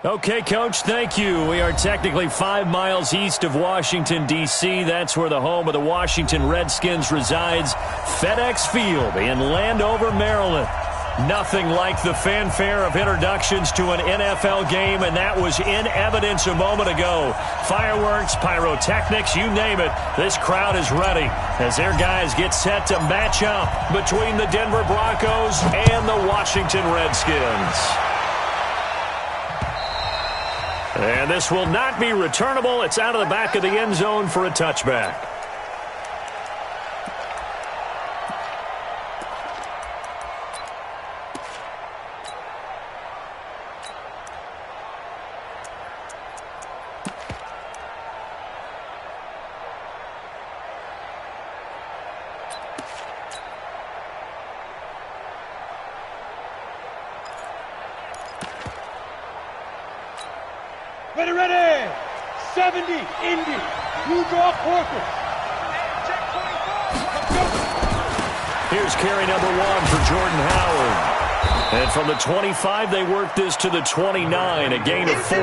Okay, Coach, thank you. We are technically 5 miles east of Washington, D.C. That's where the home of the Washington Redskins resides, FedEx Field in Landover, Maryland. Nothing like the fanfare of introductions to an NFL game, and that was in evidence a moment ago. Fireworks, pyrotechnics, you name it. This crowd is ready as their guys get set to match up between the Denver Broncos and the Washington Redskins. And this will not be returnable. It's out of the back of the end zone for a touchback. Ready, 70, Indy, New York Workers. Here's carry number 1 for Jordan Howard. And from the 25, they work this to the 29, a gain of 4.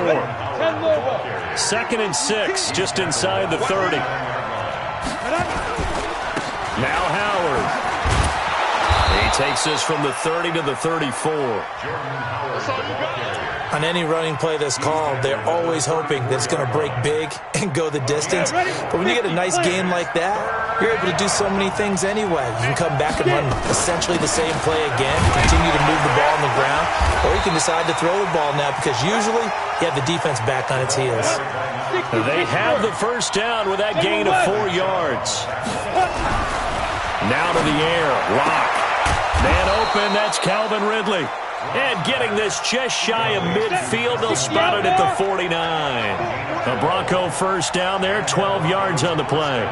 2nd and 6, just inside the 30. Now Howard. He takes this from the 30 to the 34. On any running play that's called, they're always hoping that it's going to break big and go the distance. But when you get a nice game like that, you're able to do so many things anyway. You can come back and run essentially the same play again, continue to move the ball on the ground, or you can decide to throw the ball now because usually you have the defense back on its heels. They have the first down with that gain of 4 yards. Now to the air, Locke. Man open, that's Calvin Ridley. And getting this just shy of midfield, they'll spot it at the 49. The Bronco first down there, 12 yards on the play.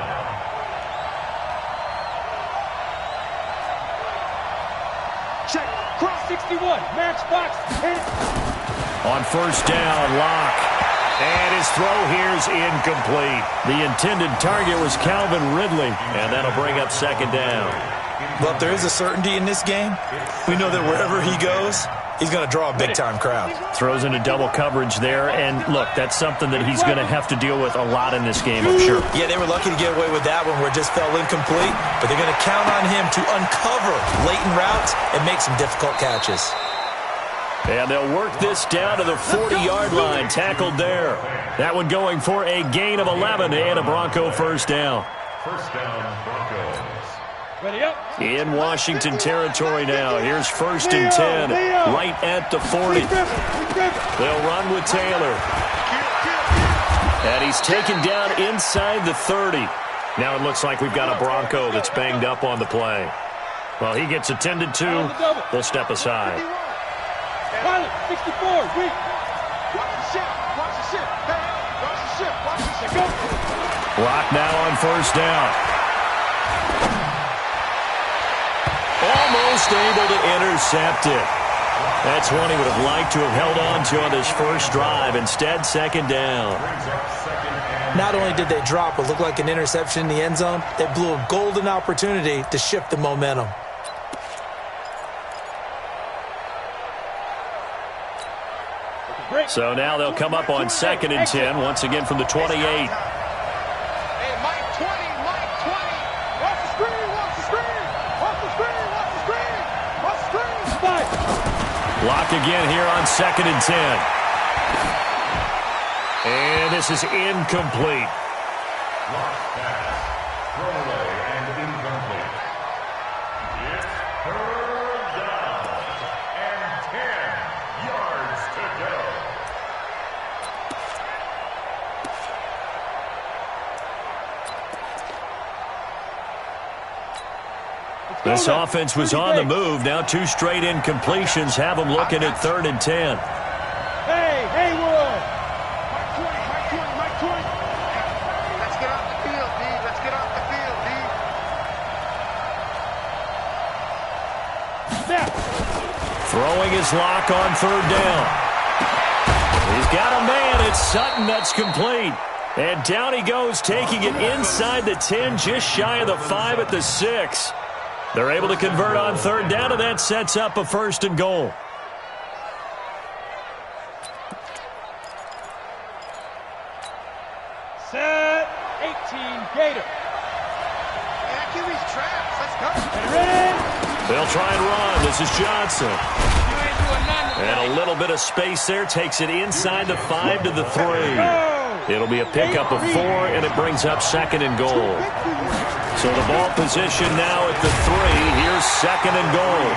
Check, cross 61, match box, hit. On first down, Locke. And his throw here's incomplete. The intended target was Calvin Ridley, and that'll bring up 2nd down. But there is a certainty in this game. We know that wherever he goes, he's going to draw a big-time crowd. Throws into double coverage there, and look, that's something that he's going to have to deal with a lot in this game, I'm sure. Yeah, they were lucky to get away with that one where it just fell incomplete, but they're going to count on him to uncover latent routes and make some difficult catches. And they'll work this down to the 40-yard line, tackled there. That one going for a gain of 11 and a Bronco first down. First down, Broncos. In Washington territory now. Here's 1st and 10, right at the 40. They'll run with Taylor. And he's taken down inside the 30. Now it looks like we've got a Bronco that's banged up on the play. Well, he gets attended to. We'll step aside. 64, weak. Watch the ship, watch the ship. Watch the ship, watch the ship. Lock now on first down. Almost able to intercept it. That's one he would have liked to have held on to on this first drive. Instead, 2nd down. Not only did they drop what looked like an interception in the end zone, they blew a golden opportunity to shift the momentum. So now they'll come up on 2nd and 10, once again from the 28. Lock again here on 2nd and 10. And this is incomplete. Lock pass, throwaway and incomplete. It's 3rd down and 10 yards to go. This offense was on the move. Now 2 straight incompletions have them looking at 3rd and 10. Hey, Haywood. Mike 20. Let's get off the field, D. Let's get off the field, D. Snap. Throwing his Lock on 3rd down. He's got a man. It's Sutton. That's complete. And down he goes, taking it inside the 10, just shy of the 5 at the 6. They're able to convert on 3rd down, and that sets up a 1st and goal. Set. 18, Gator. Yeah, QB's traps. Let's go. They'll try and run. This is Johnson. And a little bit of space there. Takes it inside the 5 to the 3. It'll be a pickup of 4, and it brings up 2nd and goal. So the ball position now at the 3. Here's 2nd and goal.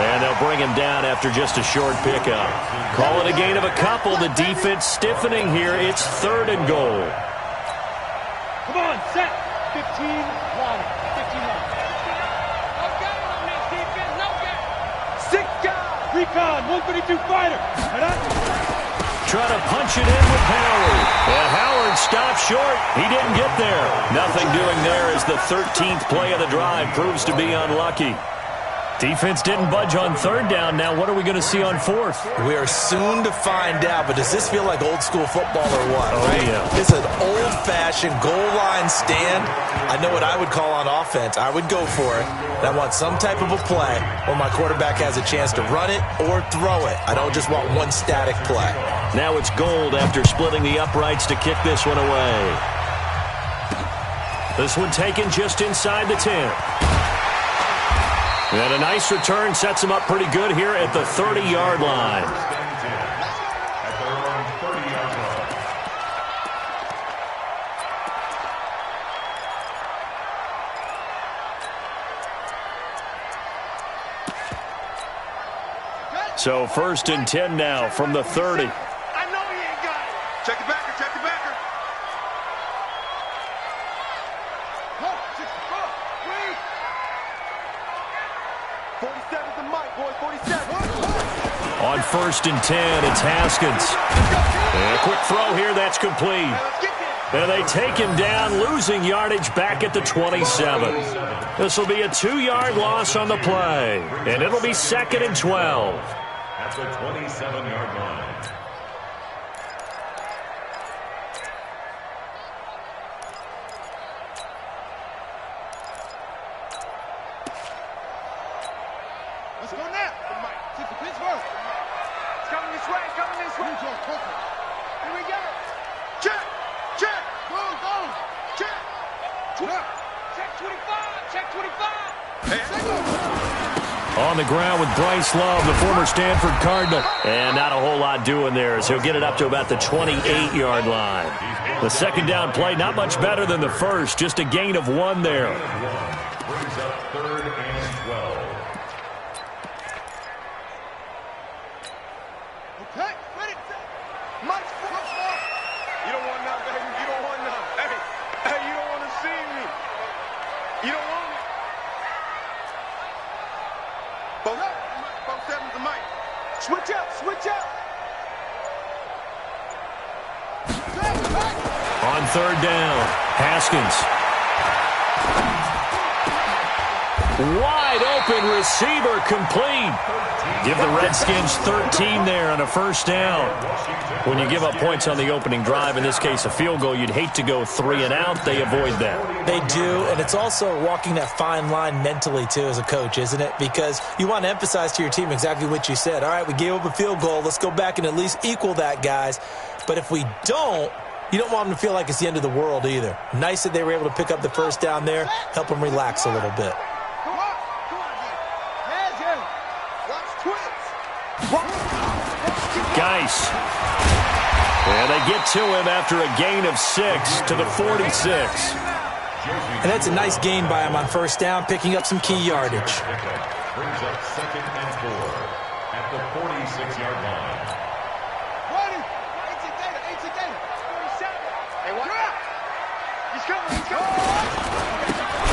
And they'll bring him down after just a short pickup. Call it a gain of a couple. The defense stiffening here. It's 3rd and goal. Come on, set. 15, line. 15 line. No game on this defense. No game. 6 guys. Recon, 132 fighter. Trying to punch it in with Howard. And Howard stopped short. He didn't get there. Nothing doing there as the 13th play of the drive proves to be unlucky. Defense didn't budge on 3rd down. Now what are we going to see on 4th? We are soon to find out, but does this feel like old school football or what? Oh, right? yeah. It's an old-fashioned goal line stand. I know what I would call on offense. I would go for it. And I want some type of a play where my quarterback has a chance to run it or throw it. I don't just want one static play. Now it's Gold after splitting the uprights to kick this one away. This one taken just inside the 10. And a nice return sets him up pretty good here at the 30-yard line. At their own 30-yard line. So 1st and 10 now from the 30. I know he ain't got it. Check the backer, check the backer. 47's the mic, boys, 47. On 1st and 10, it's Haskins. And a quick throw here, that's complete. And they take him down, losing yardage back at the 27. This will be a 2-yard loss on the play. And it'll be 2nd and 12. At the 27-yard line. Let's go now. Take the pitch first. It's coming this way. It's coming this way. Here we go. Check, check. Go. Check. Check 25. Check 25. On the ground with Bryce Love, the former Stanford Cardinal. And not a whole lot doing there as he'll get it up to about the 28-yard line. The 2nd down play, not much better than the first, just a gain of 1 there. Brings up 3rd and 12. Okay, ready. Mike's you don't want none, baby. You don't want none. Hey, you don't want to see me. You don't want me. Both 7's the mic. Switch up. On 3rd down, Haskins. Wide open receiver complete. Give the Redskins 13 there on a 1st down. When you give up points on the opening drive, in this case a field goal, you'd hate to go 3 and out. They avoid that. They do, and it's also walking that fine line mentally, too, as a coach, isn't it? Because you want to emphasize to your team exactly what you said. All right, we gave up a field goal. Let's go back and at least equal that, guys. But if we don't, you don't want them to feel like it's the end of the world either. Nice that they were able to pick up the 1st down there, help them relax a little bit. Geis. And they get to him after a gain of 6 to the 46. And that's a nice gain by him on 1st down, picking up some key yardage. Brings up 2nd and 4 at the 46-yard line. Ready. 18 Gator. 47. Hey, what? He's coming.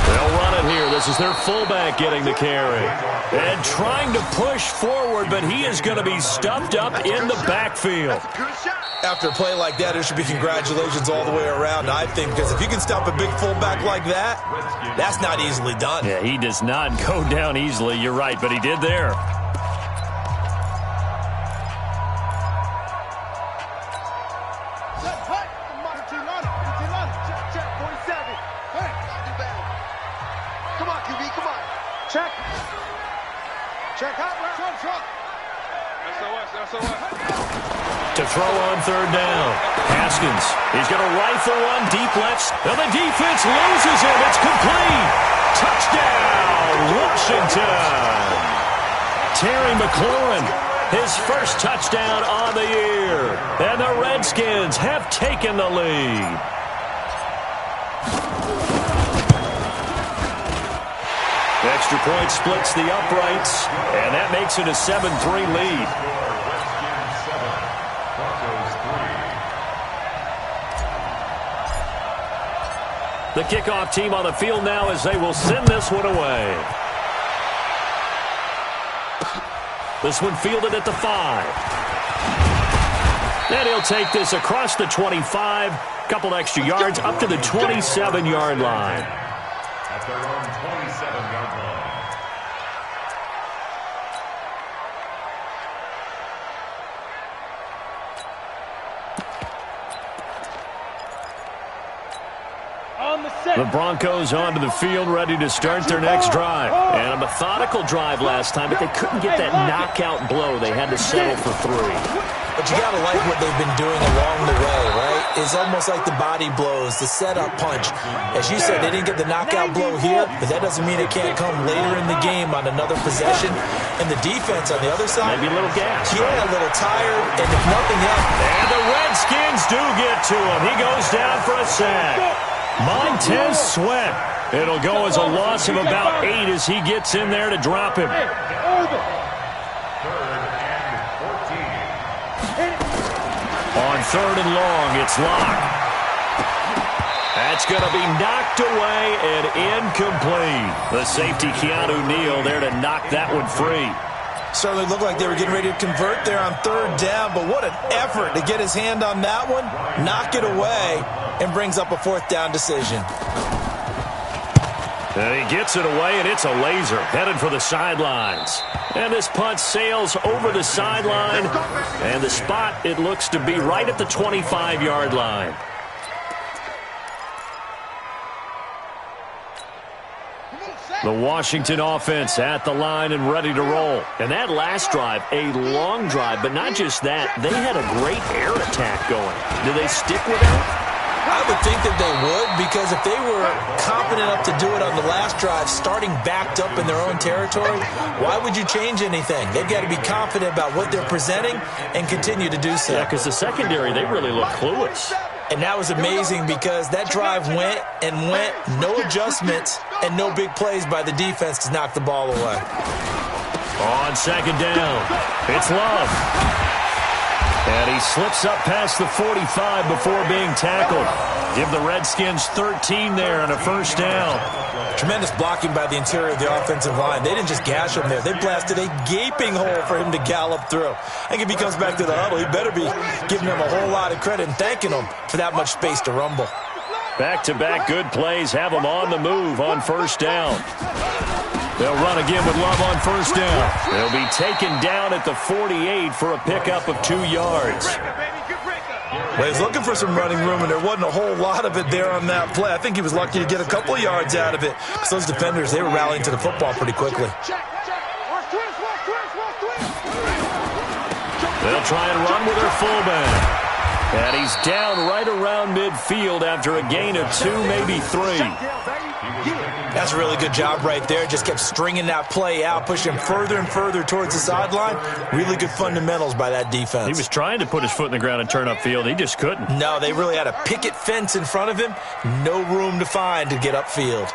They'll run it here. This is their fullback getting the carry. And trying to push forward, but he is going to be stuffed up in the backfield. Good shot. After a play like that, there should be congratulations all the way around, I think, because if you can stop a big fullback like that, that's not easily done. Yeah, he does not go down easily. You're right, but he did there. Come on, QB, come on. Check. Check out. SOS. To throw on third down. Haskins, he's going to rifle one deep left. And the defense loses him. It's complete. Touchdown, Washington. Terry McLaurin, his first touchdown on the year. And the Redskins have taken the lead. Extra point splits the uprights, and that makes it a 7-3 lead. The kickoff team on the field now as they will send this one away. This one fielded at the 5. And he'll take this across the 25. Couple extra yards up to the 27-yard line. At their own 27-yard line. The Broncos onto the field, ready to start their next drive. And a methodical drive last time, but they couldn't get that knockout blow. They had to settle for 3. But you got to like what they've been doing along the way, right? It's almost like the body blows, the setup punch. As you said, they didn't get the knockout blow here, but that doesn't mean it can't come later in the game on another possession. And the defense on the other side, maybe a little gas. Yeah, a little tired, and if nothing else. And the Redskins do get to him. He goes down for a sack. Montez Sweat. It'll go as a loss of about 8 as he gets in there to drop him. 3rd and 14. On 3rd and long, it's Locke. That's going to be knocked away and incomplete. The safety, Keanu Neal, there to knock that one free. Certainly looked like they were getting ready to convert there on 3rd down, but what an effort to get his hand on that one, knock it away, and brings up a 4th down decision. And he gets it away, and it's a laser headed for the sidelines. And this punt sails over the sideline, and the spot, it looks to be right at the 25-yard line. The Washington offense at the line and ready to roll. And that last drive, a long drive, but not just that. They had a great air attack going. Do they stick with that? I would think that they would, because if they were confident enough to do it on the last drive, starting backed up in their own territory, why would you change anything? They've got to be confident about what they're presenting and continue to do so. Yeah, because the secondary, they really look clueless. And that was amazing because that drive went and went, no adjustments, and no big plays by the defense to knock the ball away. On 2nd down, it's Love. And he slips up past the 45 before being tackled. Give the Redskins 13 there and a 1st down. Tremendous blocking by the interior of the offensive line. They didn't just gash him there. They blasted a gaping hole for him to gallop through. I think if he comes back to the huddle, he better be giving them a whole lot of credit and thanking them for that much space to rumble. Back-to-back good plays have them on the move on 1st down. They'll run again with Love on 1st down. They'll be taken down at the 48 for a pickup of 2 yards. Well, he's looking for some running room, and there wasn't a whole lot of it there on that play. I think he was lucky to get a couple of yards out of it, because those defenders, they were rallying to the football pretty quickly. They'll try and run with their fullback. And he's down right around midfield after a gain of 2, maybe 3. That's a really good job right there. Just kept stringing that play out, pushing him further and further towards the sideline. Really good fundamentals by that defense. He was trying to put his foot in the ground and turn upfield. He just couldn't. No, they really had a picket fence in front of him. No room to find to get upfield.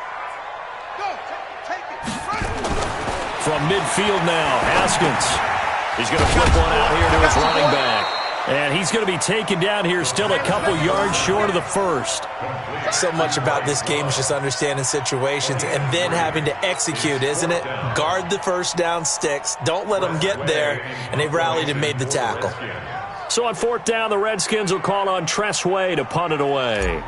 From midfield now, Haskins. He's going to flip one out here to his running back. And he's going to be taken down here still a couple yards short of the 1st. So much about this game is just understanding situations and then having to execute, isn't it? Guard the 1st down sticks. Don't let them get there. And they rallied and made the tackle. So on 4th down, the Redskins will call on Tress Way to punt it away.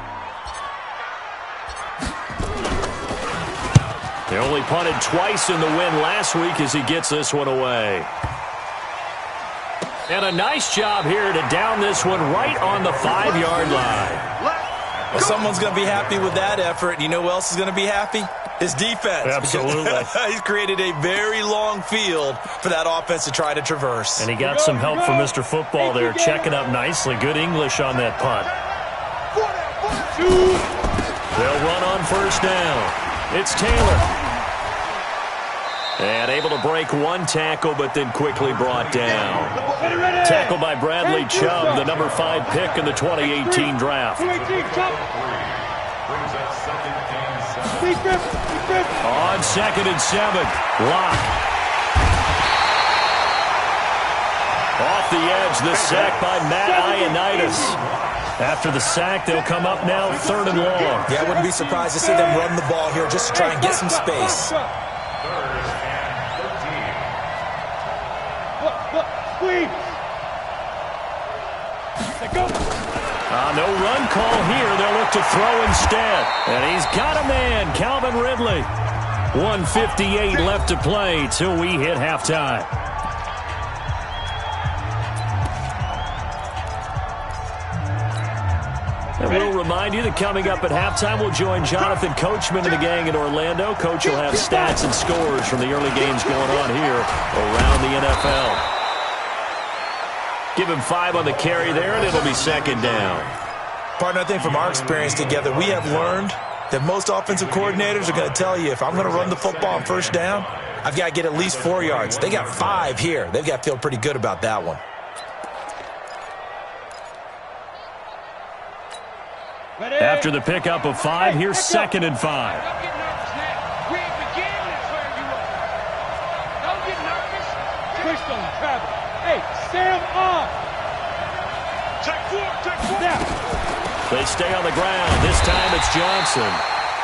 They only punted twice in the win last week as he gets this one away. And a nice job here to down this one right on the 5-yard line. Well, someone's going to be happy with that effort. You know who else is going to be happy? His defense. Absolutely. He's created a very long field for that offense to try to traverse. And he got some help from Mr. Football there, checking up nicely. Good English on that punt. They'll run on first down. It's Taylor. And able to break one tackle, but then quickly brought down. Tackled by Bradley Chubb, the number 5 pick in the 2018 draft. On 2nd and 7, Lock. Off the edge, the sack by Matt Ioannidis. After the sack, they'll come up now 3rd and long. Yeah, I wouldn't be surprised to see them run the ball here just to try and get some space. 3rd and 13. No run call here. They'll look to throw instead. And he's got a man, Calvin Ridley. 1:58 left to play till we hit halftime. And we'll remind you that coming up at halftime, we'll join Jonathan Coachman and the gang in Orlando. Coach will have stats and scores from the early games going on here around the NFL. Give him 5 on the carry there, and it'll be 2nd down. Partner, I think from our experience together, we have learned that most offensive coordinators are going to tell you, if I'm going to run the football on first down, I've got to get at least 4 yards. They got 5 here. They've got to feel pretty good about that one. After the pickup of 5, here's 2nd and 5. Hey, Sam on. Take 4. They stay on the ground. This time it's Johnson.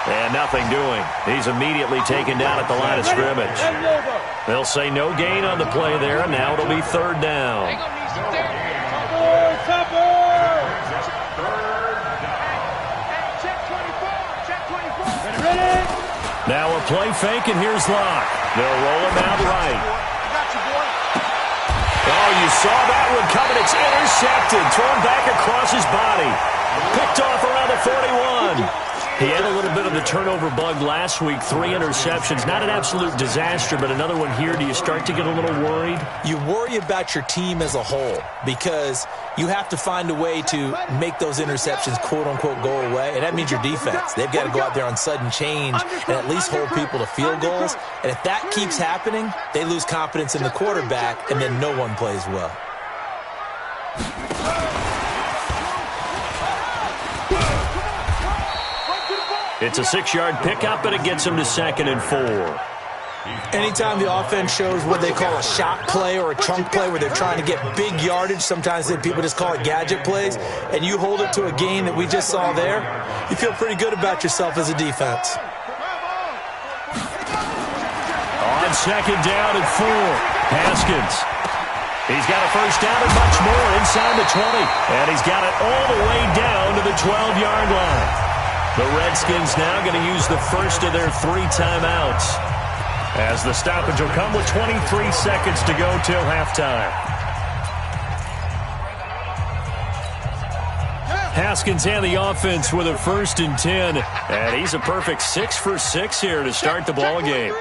And nothing doing. He's immediately taken down at the line of scrimmage. They'll say no gain on the play there, and now it'll be 3rd down. Now a play fake, and here's Locke. They'll roll him out right. Oh, you saw that one coming. It's intercepted. Thrown back across his body. Picked off around the 41. He had a little bit of the turnover bug last week. 3 interceptions. Not an absolute disaster, but another one here. Do you start to get a little worried? You worry about your team as a whole because you have to find a way to make those interceptions, quote-unquote, go away, and that means your defense. They've got to go out there on sudden change and at least hold people to field goals, and if that keeps happening, they lose confidence in the quarterback, and then no one plays well. It's a 6-yard pickup, and it gets them to 2nd and 4. Anytime the offense shows what they call a shot play or a chunk play where they're trying to get big yardage, sometimes people just call it gadget plays, and you hold it to a gain that we just saw there, you feel pretty good about yourself as a defense. On 2nd down and 4, Haskins. He's got a first down and much more inside the 20, and he's got it all the way down to the 12-yard line. The Redskins now going to use the first of their 3 timeouts, as the stoppage will come with 23 seconds to go till halftime. Haskins and the offense with a 1st and 10, and he's a perfect 6 for 6 here to start the ball game.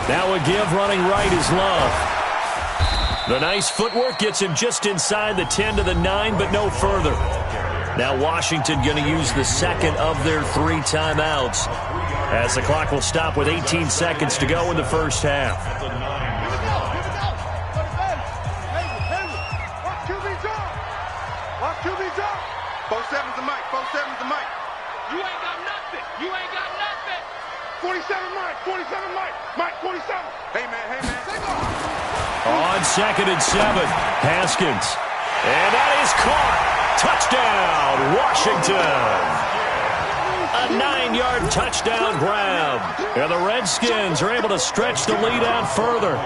Now a give running right is Love. The nice footwork gets him just inside the 10 to the 9, but no further. Now Washington going to use the 2nd of their 3 timeouts, as the clock will stop with 18 seconds to go in the first half. Watch QB's up. 4-7's the mic. 4-7's the mic. You ain't got nothing. You ain't got nothing. 47 mic. 47 mic. Mike 47. Hey, man. Take off. On 2nd and 7, Haskins. And that is caught. Touchdown, Washington. A 9-yard touchdown grab. And the Redskins are able to stretch the lead out further.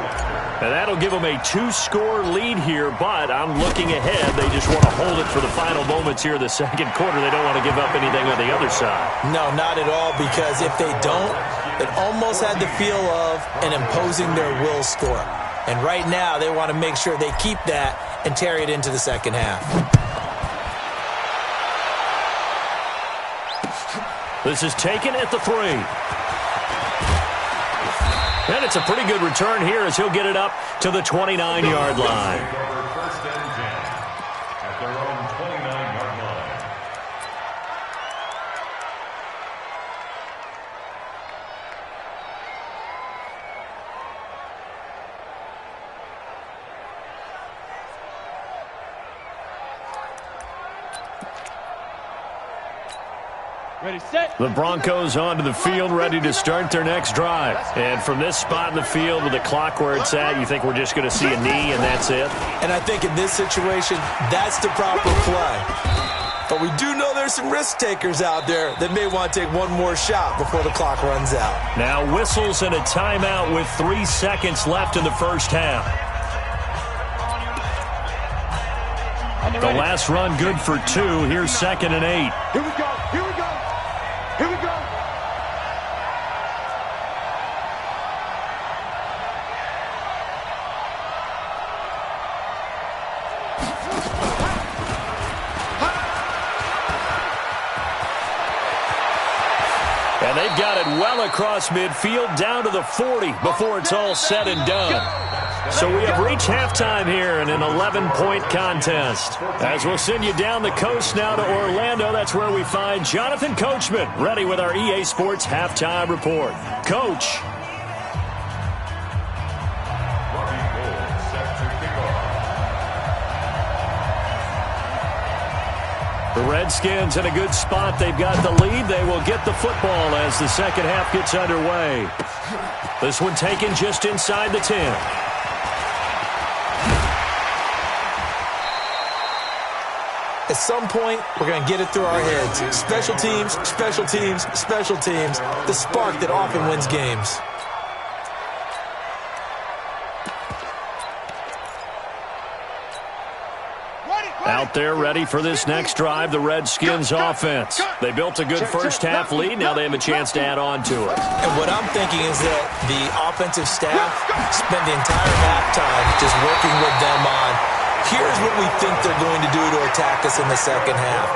And that'll give them a 2-score lead here, but I'm looking ahead. They just want to hold it for the final moments here in the 2nd quarter. They don't want to give up anything on the other side. No, not at all, because if they don't, it almost had the feel of an imposing their will score. And right now, they want to make sure they keep that and carry it into the 2nd half. This is taken at the 3. And it's a pretty good return here as he'll get it up to the 29-yard line. First and 10 at their own 29-yard line. Ready, set. The Broncos onto the field, ready to start their next drive. And from this spot in the field with the clock where it's at, you think we're just going to see a knee and that's it? And I think in this situation, that's the proper play. But we do know there's some risk takers out there that may want to take one more shot before the clock runs out. Now whistles and a timeout with 3 seconds left in the first half. The last run good for 2. Here's 2nd and 8. Here we go. Here we go. Here we go. And they've got it well across midfield down to the 40 before it's all said and done. So we have reached halftime here in an 11-point contest. As we'll send you down the coast now to Orlando, that's where we find Jonathan Coachman, ready with our EA Sports halftime report. Coach. The Redskins in a good spot. They've got the lead. They will get the football as the second half gets underway. This one taken just inside the 10. At some point, we're going to get it through our heads. Special teams, special teams, special teams. The spark that often wins games. Out there ready for this next drive, the Redskins offense. They built a good first half lead. Now they have a chance to add on to it. And what I'm thinking is that the offensive staff spent the entire halftime just working with them on, here's what we think they're going to do to attack us in the second half.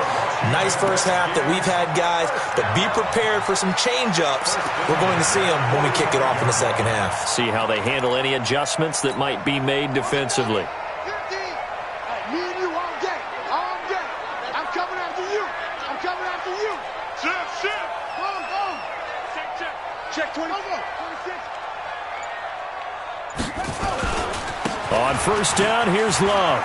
Nice first half that we've had, guys, but be prepared for some change-ups. We're going to see them when we kick it off in the second half. See how they handle any adjustments that might be made defensively. Me and you all day. All day. I'm coming after you. I'm coming after you. Shift. Boom. Check 20. 26. On first down, here's Love.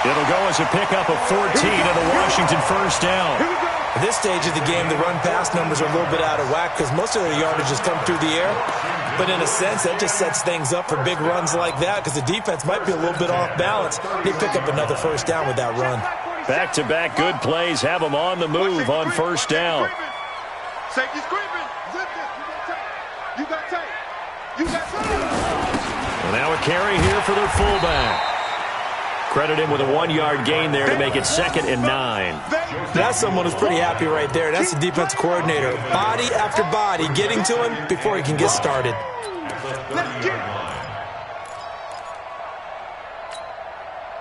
It'll go as a pickup of 14 and a Washington first down. At this stage of the game, the run-pass numbers are a little bit out of whack because most of the yardage has come through the air. But in a sense, that just sets things up for big runs like that because the defense might be a little bit off balance. They pick up another first down with that run. Back-to-back good plays have them on the move on first down. Safety's creeping. Zip this. You got tape. You got tape. And now a carry here for their fullback. Credit him with a 1-yard gain there to make it 2nd and 9. That's someone who's pretty happy right there. That's the defensive coordinator. Body after body getting to him before he can get started. Let's get it.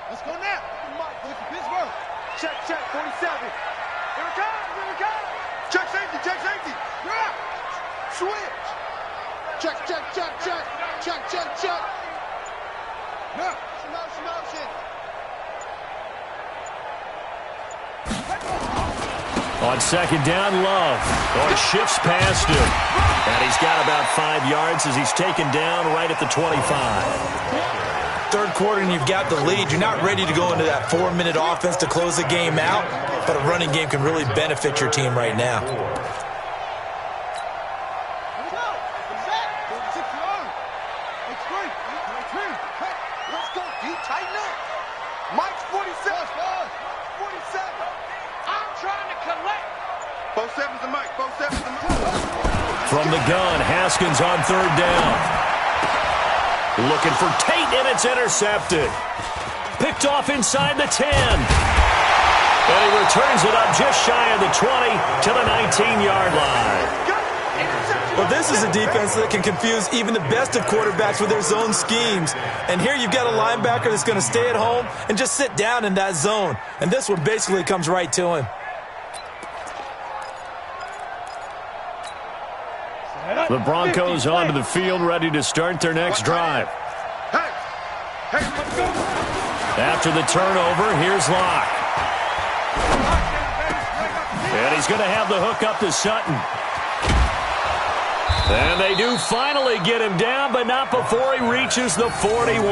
Let's go now. Pittsburgh. Check, 47. Here it comes. Check safety. Yeah. Switch. Check. Yeah. Motion. On second down, Love. He shifts past him. And he's got about 5 yards as he's taken down right at the 25. Third quarter and you've got the lead. You're not ready to go into that 4-minute offense to close the game out, but a running game can really benefit your team right now. Let's go. You tighten up. Mike's 47. I'm trying to collect. 47's the Mike. From the gun, Haskins on third down. Looking for Tate, and it's intercepted. Picked off inside the 10. And he returns it up just shy of the 20 to the 19-yard line. Well, this is a defense that can confuse even the best of quarterbacks with their zone schemes. And here you've got a linebacker that's going to stay at home and just sit down in that zone. And this one basically comes right to him. The Broncos onto the field, ready to start their next drive. After the turnover, here's Locke. And he's going to have the hook up to Sutton. And they do finally get him down, but not before he reaches the 41.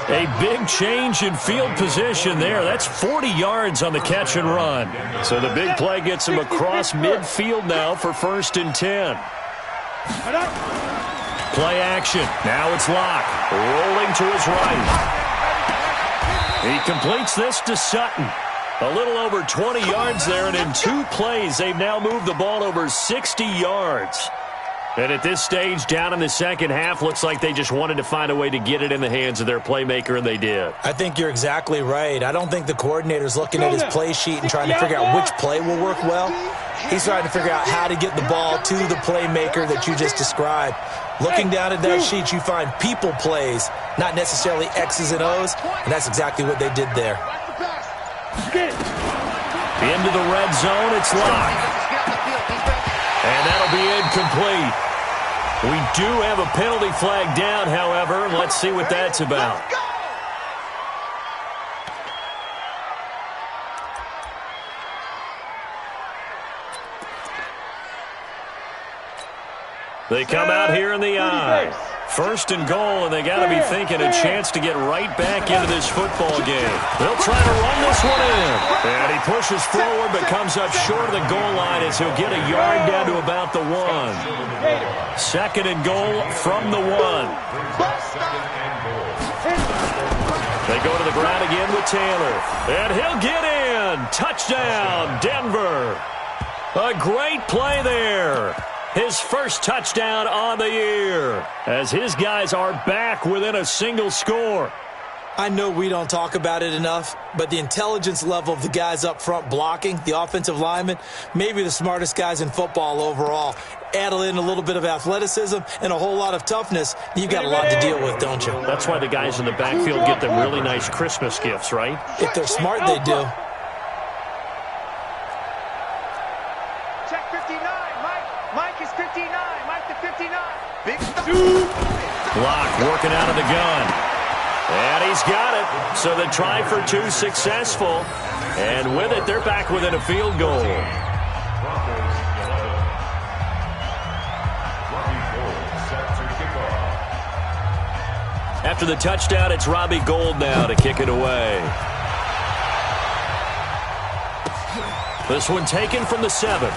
A big change in field position there. That's 40 yards on the catch and run. So the big play gets him across midfield now for 1st and 10. Play action. Now it's Locke. Rolling to his right. He completes this to Sutton. A little over 20 yards there, and in 2 plays, they've now moved the ball over 60 yards. And at this stage, down in the second half, looks like they just wanted to find a way to get it in the hands of their playmaker, and they did. I think you're exactly right. I don't think the coordinator's looking at his play sheet and trying to figure out which play will work well. He's trying to figure out how to get the ball to the playmaker that you just described. Looking down at that sheet, you find people plays, not necessarily X's and O's, and that's exactly what they did there. Into the red zone, it's Locke. And that'll be incomplete. We do have a penalty flag down, however. Let's see what that's about. They come out here in the I. 1st and goal, and they got to be thinking a chance to get right back into this football game. They'll try to run this one in. And he pushes forward, but comes up short of the goal line as he'll get a yard down to about the 1. 2nd and goal from the 1. They go to the ground again with Taylor. And he'll get in. Touchdown, Denver. A great play there. His first touchdown on the year, as his guys are back within a single score. I know we don't talk about it enough, but the intelligence level of the guys up front blocking, the offensive linemen, maybe the smartest guys in football overall. Add in a little bit of athleticism and a whole lot of toughness, you've got a lot to deal with, don't you? That's why the guys in the backfield get them really nice Christmas gifts, right? If they're smart, they do. Locke working out of the gun. And he's got it. So the try for 2 successful. And with it, they're back within a field goal. After the touchdown, it's Robbie Gould now to kick it away. This one taken from the 7.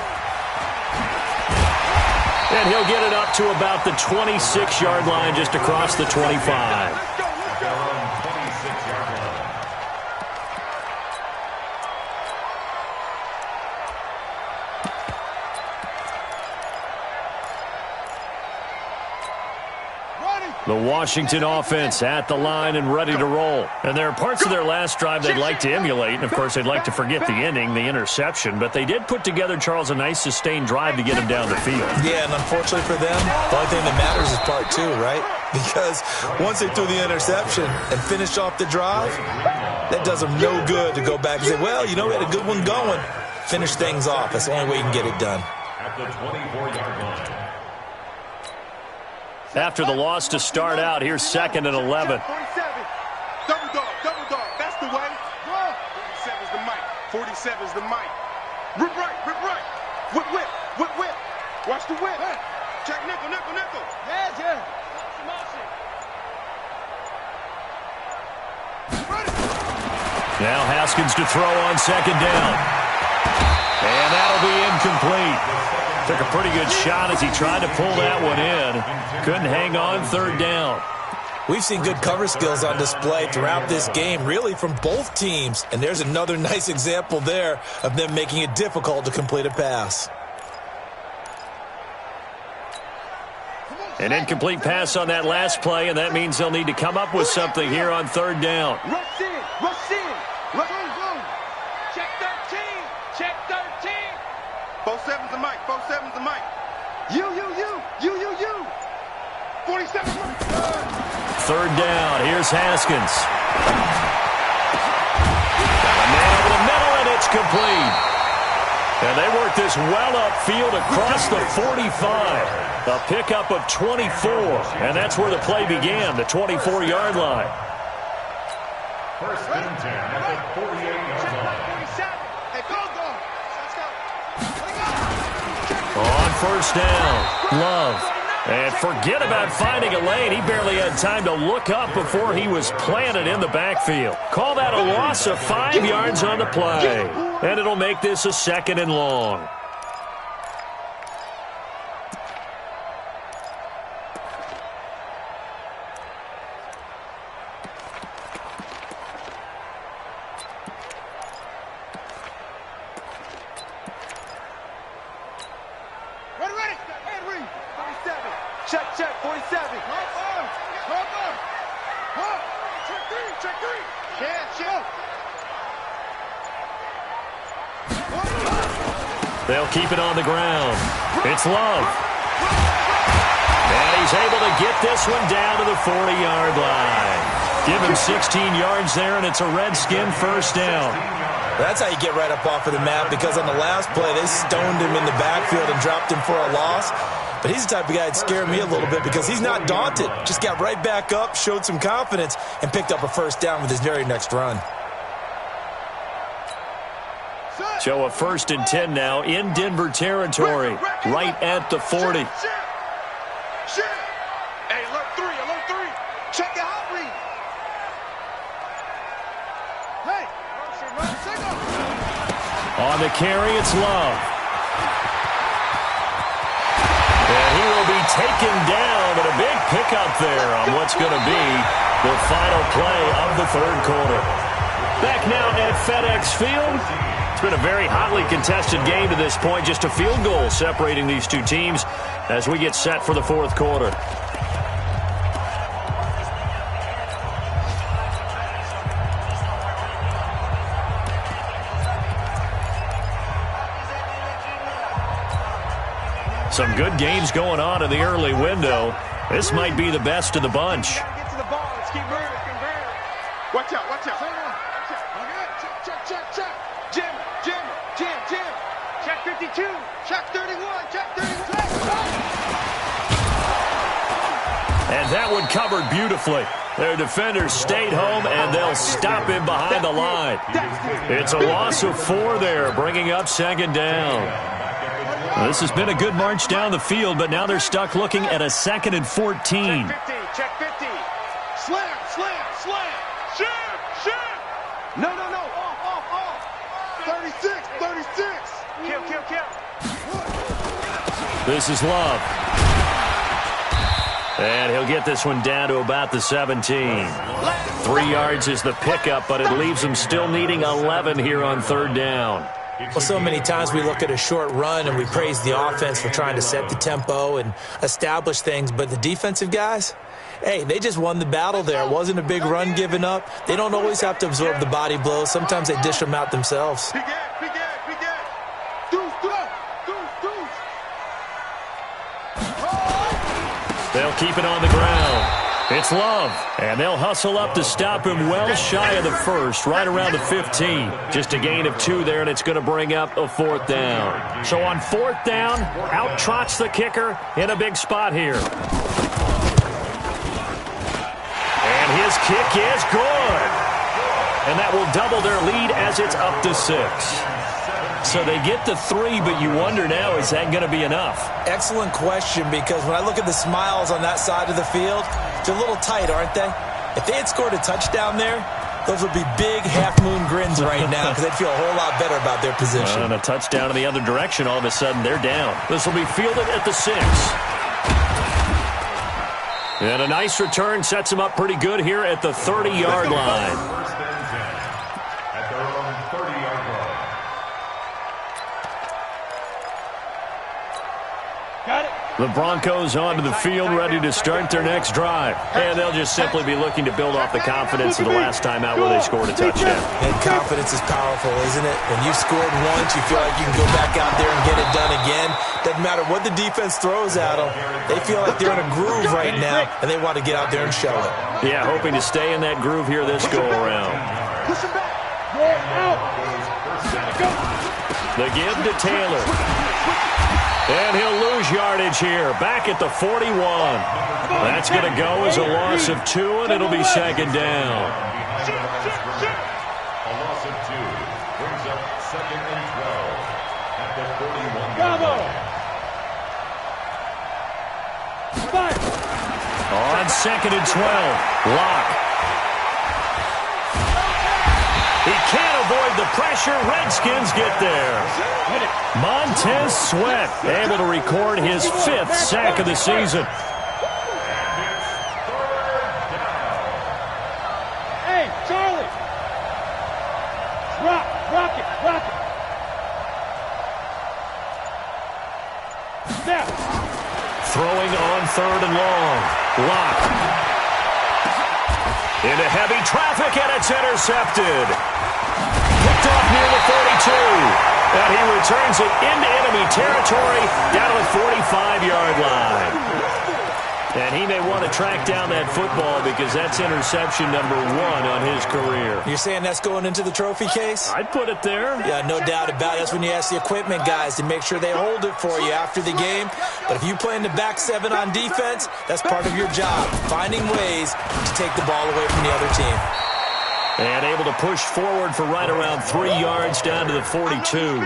And he'll get it up to about the 26-yard line, just across the 25. The Washington offense at the line and ready to roll. And there are parts of their last drive they'd like to emulate. And, of course, they'd like to forget the ending, the interception. But they did put together, Charles, a nice sustained drive to get him down the field. Yeah, and unfortunately for them, the only thing that matters is part 2, right? Because once they threw the interception and finished off the drive, that does them no good to go back and say, well, you know, we had a good one going. Finish things off. That's the only way you can get it done. At the 24-yard line. After the loss to start out, here's 2nd and 11. 47. Double dog, that's the way. 47's the mic, 47's the mic. Rip right, whip, watch the whip. Check nickel. Yeah. Now Haskins to throw on 2nd down. And that'll be incomplete. Took a pretty good shot as he tried to pull that one in. Couldn't hang on 3rd down. We've seen good cover skills on display throughout this game, really from both teams. And there's another nice example there of them making it difficult to complete a pass. An incomplete pass on that last play, and that means they'll need to come up with something here on 3rd down. Rush in. Check 13. 47's the mic. You. 47. Third down. Here's Haskins. Got a man over the middle, and it's complete. And they work this well upfield across the 45. A pickup of 24. And that's where the play began, the 24-yard line. First and 10 at the 48-yard line. Hey, go. On first down, Love. And forget about finding a lane. He barely had time to look up before he was planted in the backfield. Call that a loss of 5 yards on the play. And it'll make this a 2nd and long. Ready. Head read. 47. Check. 47. Check three. Check. They'll keep it on the ground. It's Love. And he's able to get this one down to the 40-yard line. Give him 16 yards there, and it's a Redskin first down. That's how you get right up off of the map, because on the last play, they stoned him in the backfield and dropped him for a loss. But he's the type of guy that scared me a little bit because he's not daunted. Just got right back up, showed some confidence, and picked up a first down with his very next run. So a 1st and 10 now in Denver territory, right at the 40. Hey, alert three. Check your hot read. Hey. On the carry, it's Love. And he will be taken down, but a big pickup there on what's going to be the final play of the 3rd quarter. Back now at FedEx Field. It's been a very hotly contested game to this point. Just a field goal separating these two teams as we get set for the 4th quarter. Some good games going on in the early window. This might be the best of the bunch. Get to the ball. Let's keep moving. Watch out. Check. Jim. Check 52. Check 31. Check 32. And that one covered beautifully. Their defenders stayed home, and they'll stop him behind the line. It's a loss of 4 there, bringing up 2nd down. Well, this has been a good march down the field, but now they're stuck looking at a 2nd and 14. Check 50. Slam. Shim. No. Off. 36. Kill. This is Love. And he'll get this one down to about the 17. 3 yards is the pickup, but it leaves him still needing 11 here on 3rd down. Well, so many times we look at a short run and we praise the offense for trying to set the tempo and establish things, but the defensive guys, hey, they just won the battle there. It wasn't a big run given up. They don't always have to absorb the body blows. Sometimes they dish them out themselves. Big Ed. Deuce. They'll keep it on the ground. It's Love, and they'll hustle up to stop him well shy of the 1st, right around the 15. Just a gain of 2 there, and it's going to bring up a 4th down. So on 4th down, out trots the kicker in a big spot here. And his kick is good. And that will double their lead as it's up to 6. So they get to 3, but you wonder now, is that going to be enough? Excellent question, because when I look at the smiles on that side of the field, they're a little tight, aren't they? If they had scored a touchdown there, those would be big half-moon grins right now because they'd feel a whole lot better about their position. And a touchdown in the other direction, all of a sudden they're down. This will be fielded at the 6. And a nice return sets them up pretty good here at the 30-yard line. First and 10 at their own 30-yard line. Got it. The Broncos onto the field, ready to start their next drive. And they'll just simply be looking to build off the confidence of the last time out where they scored a touchdown. And confidence is powerful, isn't it? When you've scored once, you feel like you can go back out there and get it done again. Doesn't matter what the defense throws at them. They feel like they're in a groove right now, and they want to get out there and show it. Yeah, hoping to stay in that groove here this go-around. The give to Taylor. And he'll lose yardage here, back at the 41. That's going to go as a loss of 2, and it'll be second down. A loss of 2 brings up second and 12 at the 41. On second and 12, Locke. He can't avoid the pressure. Redskins get there. Montez Sweat able to record his 5th sack of the season. Hey, Charlie. Rock it. Snap. Throwing on 3rd and long. Locke. Into heavy traffic, and it's intercepted. Picked off near the 42. And he returns it into enemy territory down to the 45-yard line. And he may want to track down that football because that's interception number 1 on his career. You're saying that's going into the trophy case? I'd put it there. Yeah, no doubt about it. That's when you ask the equipment guys to make sure they hold it for you after the game. But if you play in the back 7 on defense, that's part of your job, finding ways to take the ball away from the other team. And able to push forward for right around 3 yards down to the 42.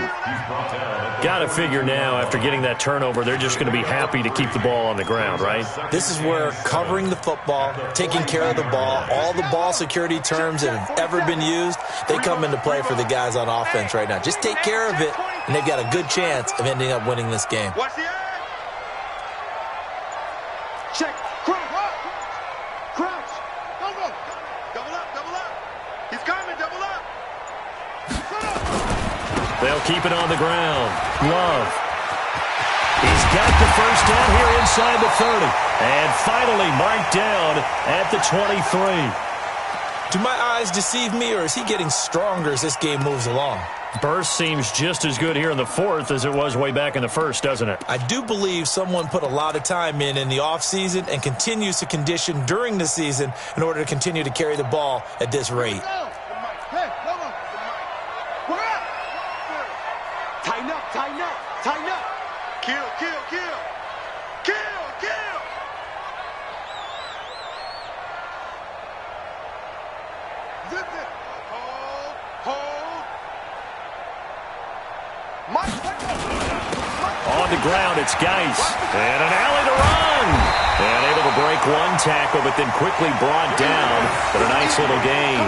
Got to figure now, after getting that turnover, they're just going to be happy to keep the ball on the ground, right? This is where covering the football, taking care of the ball, all the ball security terms that have ever been used, they come into play for the guys on offense right now. Just take care of it, and they've got a good chance of ending up winning this game. Watch the eye. Check. Crouch. Go. Double up. He's coming. Double up. They'll keep it on the ground. Love. He's got the first down here inside the 30. And finally marked down at the 23. Do my eyes deceive me, or is he getting stronger as this game moves along? Burst seems just as good here in the 4th as it was way back in the 1st, doesn't it? I do believe someone put a lot of time in the offseason and continues to condition during the season in order to continue to carry the ball at this rate. Tighten up. Kill. Zip it. Hold. On the ground, it's Geis. And an alley to run. And able to break 1 tackle, but then quickly brought down. But a nice little gain.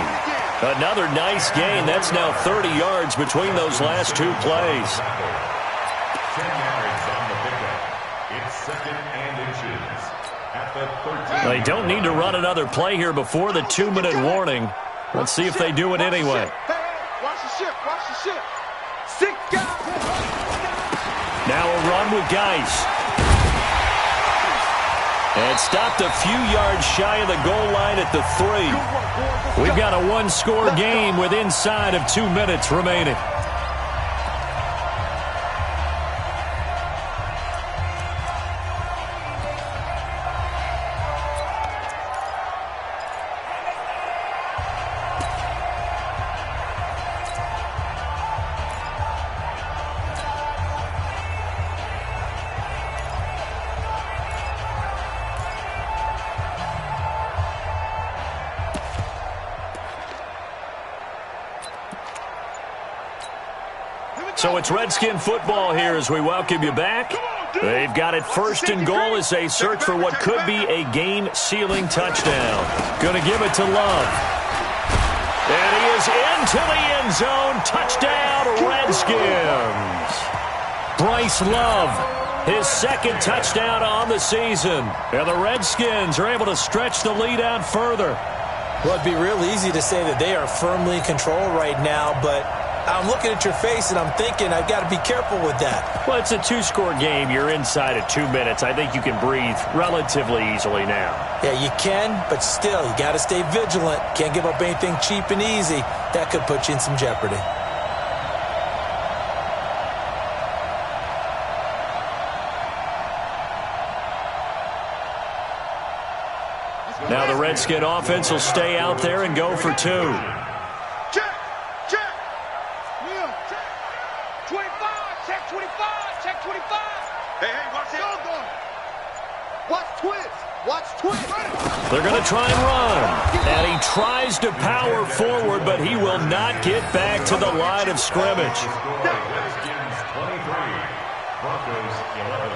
Another nice gain. That's now 30 yards between those last 2 plays. 10 yards on the pickup. It's second and inches at the 13. They don't need to run another play here before the 2-minute warning. Let's see if they do it anyway. Watch the ship. Sick guy. Now a run with Geis. And stopped a few yards shy of the goal line at the 3. We've got a 1-score game with inside of 2 minutes remaining. So it's Redskin football here as we welcome you back. They've got it 1st and goal as they search for what could be a game-sealing touchdown. Going to give it to Love. And he is into the end zone. Touchdown, Redskins. Bryce Love, his 2nd touchdown on the season. And the Redskins are able to stretch the lead out further. Well, it'd be real easy to say that they are firmly in control right now, but I'm looking at your face, and I'm thinking I've got to be careful with that. Well, it's a two-score game. You're inside of 2 minutes. I think you can breathe relatively easily now. Yeah, you can, but still, you got to stay vigilant. Can't give up anything cheap and easy. That could put you in some jeopardy. Now the Redskin offense will stay out there and go for 2. Check. Check. Yeah, check. 25. Check 25. Check 25. Hey, watch it. Watch twist. Watch twist. They're going to try and run. And he tries to power forward, but he will not get back to the line of scrimmage. Redskins 23, Broncos 11.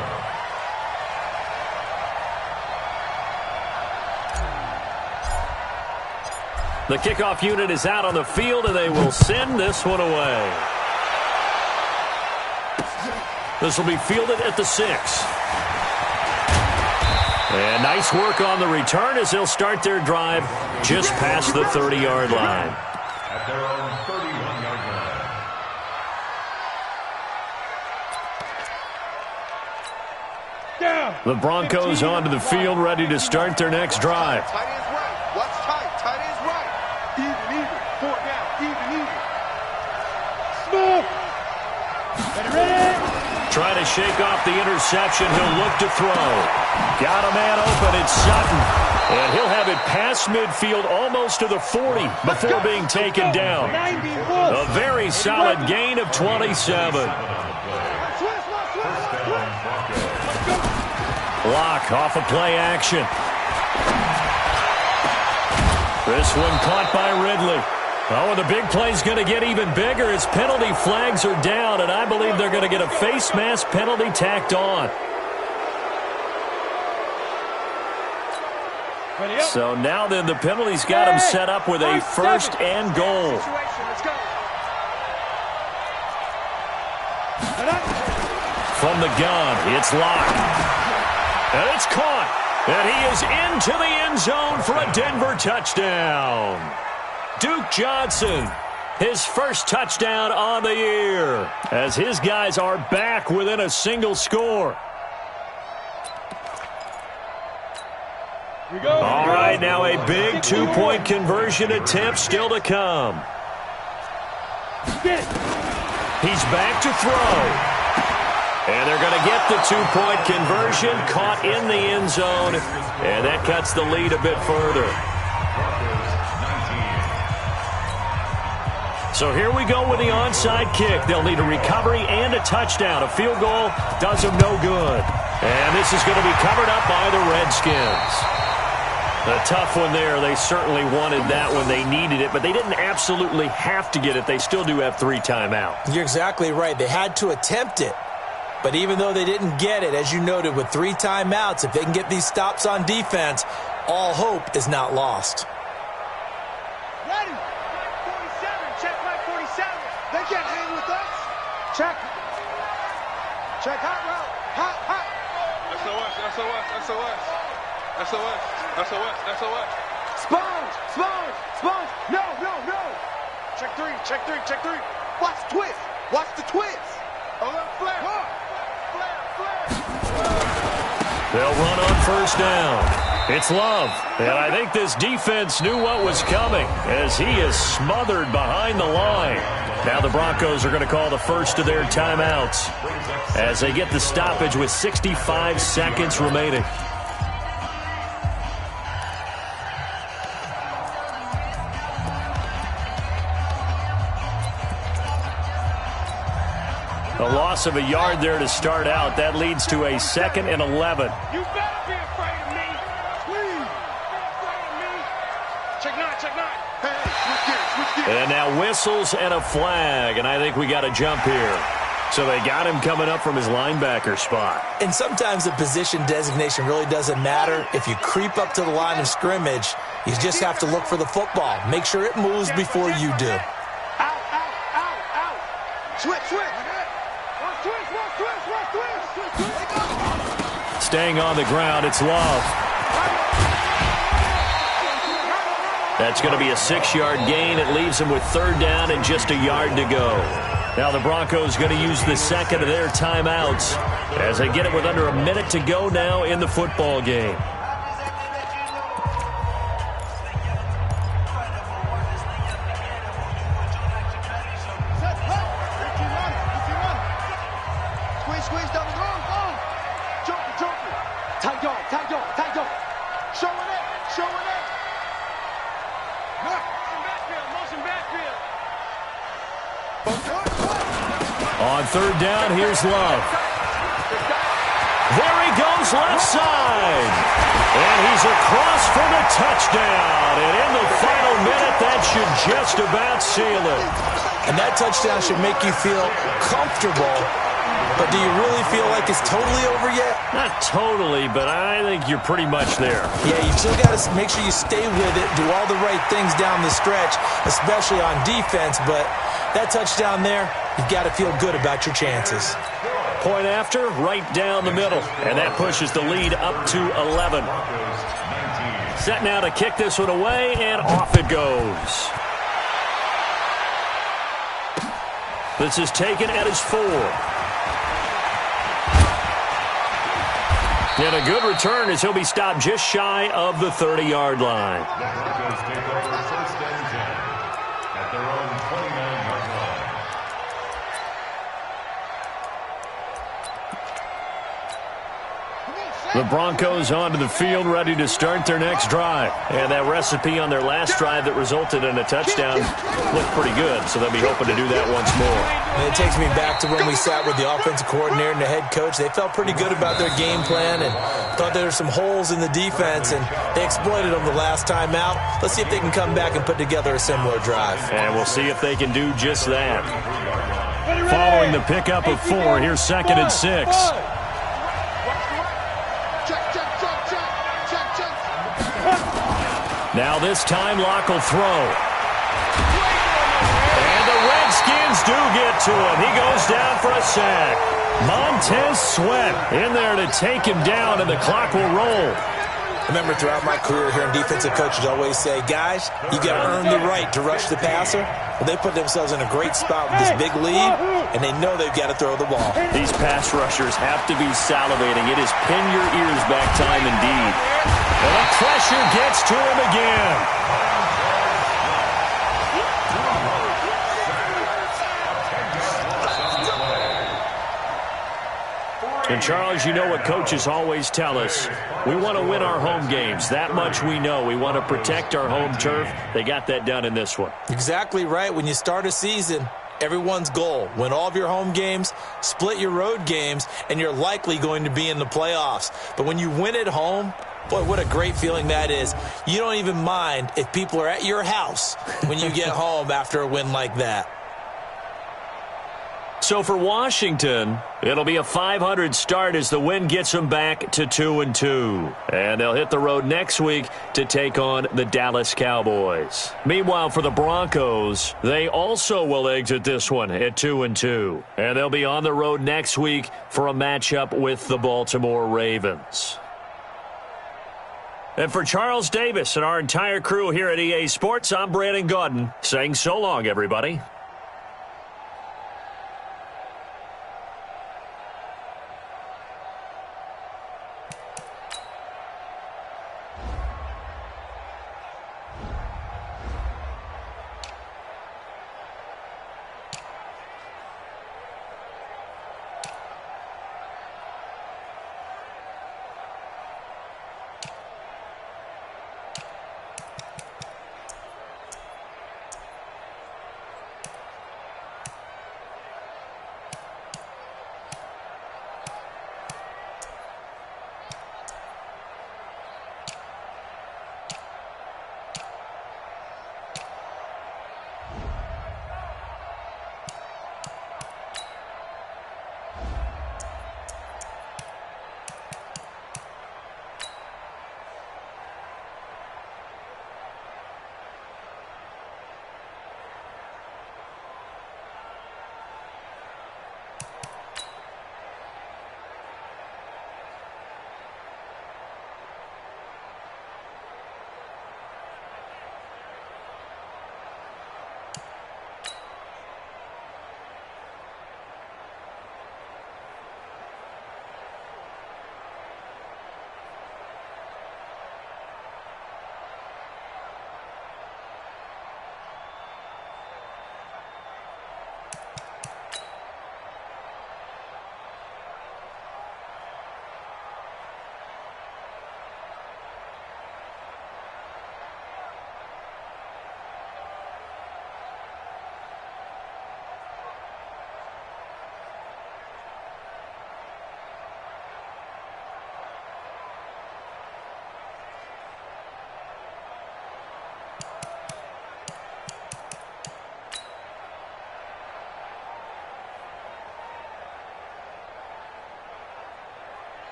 The kickoff unit is out on the field, and they will send this one away. This will be fielded at the 6. And nice work on the return as they'll start their drive just past the 30-yard line. At their own 31-yard line. The Broncos onto the field, ready to start their next drive. Tight end's right. Watch tight. Tight end's right. Even. 4 down. Even. Smooth. Ready. Trying to shake off the interception. He'll look to throw. Got a man open. It's Sutton. And he'll have it past midfield almost to the 40 before being taken down. A very solid gain of 27. Block off of play action. This one caught by Ridley. Oh, and the big play's going to get even bigger as penalty flags are down, and I believe they're going to get a face mask penalty tacked on. So now then the penalty's got him set up with a 1st and goal. From the gun, it's locked. And it's caught. And he is into the end zone for a Denver touchdown. Duke Johnson, his first touchdown on the year, as his guys are back within a single score. All right, now a big 2-point conversion attempt still to come. He's back to throw. And they're going to get the 2-point conversion, caught in the end zone, and that cuts the lead a bit further. So here we go with the onside kick. They'll need a recovery and a touchdown. A field goal does them no good. And this is going to be covered up by the Redskins. A tough one there. They certainly wanted that when they needed it, but they didn't absolutely have to get it. They still do have 3 timeouts. You're exactly right. They had to attempt it. But even though they didn't get it, as you noted, with 3 timeouts, if they can get these stops on defense, all hope is not lost. Ready. 47. Check my 47. They can't hang with us. Check. Check hot route. Hot. SOS. Sponge. No. Check three. Watch twist. Watch the twist. Oh, flare. They'll run on 1st down. It's Love. And I think this defense knew what was coming as he is smothered behind the line. Now the Broncos are going to call the first of their timeouts as they get the stoppage with 65 seconds remaining. A loss of a yard there to start out. That leads to a 2nd and 11. You better be afraid of me. Please. Check 9. Hey, switch gears. And now whistles and a flag, and I think we got a jump here. So they got him coming up from his linebacker spot. And sometimes the position designation really doesn't matter. If you creep up to the line of scrimmage, you just have to look for the football. Make sure it moves before you do. Out. Switch. Staying on the ground, it's Love. That's going to be a 6-yard gain. It leaves them with 3rd down and just a yard to go. Now the Broncos going to use the second of their timeouts as they get it with under a minute to go now in the football game. Squeeze, double, go. Jump. Tight dog. Show it. Motion backfield. On 3rd down, here's Love. There he goes left side. And he's across for the touchdown. And in the final minute, that should just about seal it. And that touchdown should make you feel comfortable. But do you really feel like it's totally over yet? Not totally, but I think you're pretty much there. Yeah, you still got to make sure you stay with it, do all the right things down the stretch, especially on defense. But that touchdown there, you've got to feel good about your chances. Point after, right down the middle. And that pushes the lead up to 11. Set now to kick this one away, and off it goes. This is taken at his 4. And a good return as he'll be stopped just shy of the 30-yard line. The Broncos take over 1st and 10 at their own 29-yard line. The Broncos onto the field, ready to start their next drive. And that recipe on their last drive that resulted in a touchdown looked pretty good, so they'll be hoping to do that once more. And it takes me back to when we sat with the offensive coordinator and the head coach. They felt pretty good about their game plan and thought there were some holes in the defense, and they exploited them the last time out. Let's see if they can come back and put together a similar drive. And we'll see if they can do just that. Following the pickup of 4, here's 2nd and 6. Now this time, Locke will throw. And the Redskins do get to him. He goes down for a sack. Montez Sweat in there to take him down, and the clock will roll. Remember, throughout my career, hearing defensive coaches always say, guys, you got to earn the right to rush the passer. Well, they put themselves in a great spot with this big lead, and they know they've got to throw the ball. These pass rushers have to be salivating. It is pin your ears back time indeed. And the pressure gets to him again. And, Charles, you know what coaches always tell us. We want to win our home games. That much we know. We want to protect our home turf. They got that done in this one. Exactly right. When you start a season, everyone's goal, win all of your home games, split your road games, and you're likely going to be in the playoffs. But when you win at home, boy, what a great feeling that is. You don't even mind if people are at your house when you get home after a win like that. So for Washington, it'll be a .500 start as the win gets them back to 2-2. And they'll hit the road next week to take on the Dallas Cowboys. Meanwhile, for the Broncos, they also will exit this one at 2-2. And they'll be on the road next week for a matchup with the Baltimore Ravens. And for Charles Davis and our entire crew here at EA Sports, I'm Brandon Gaudin saying so long, everybody.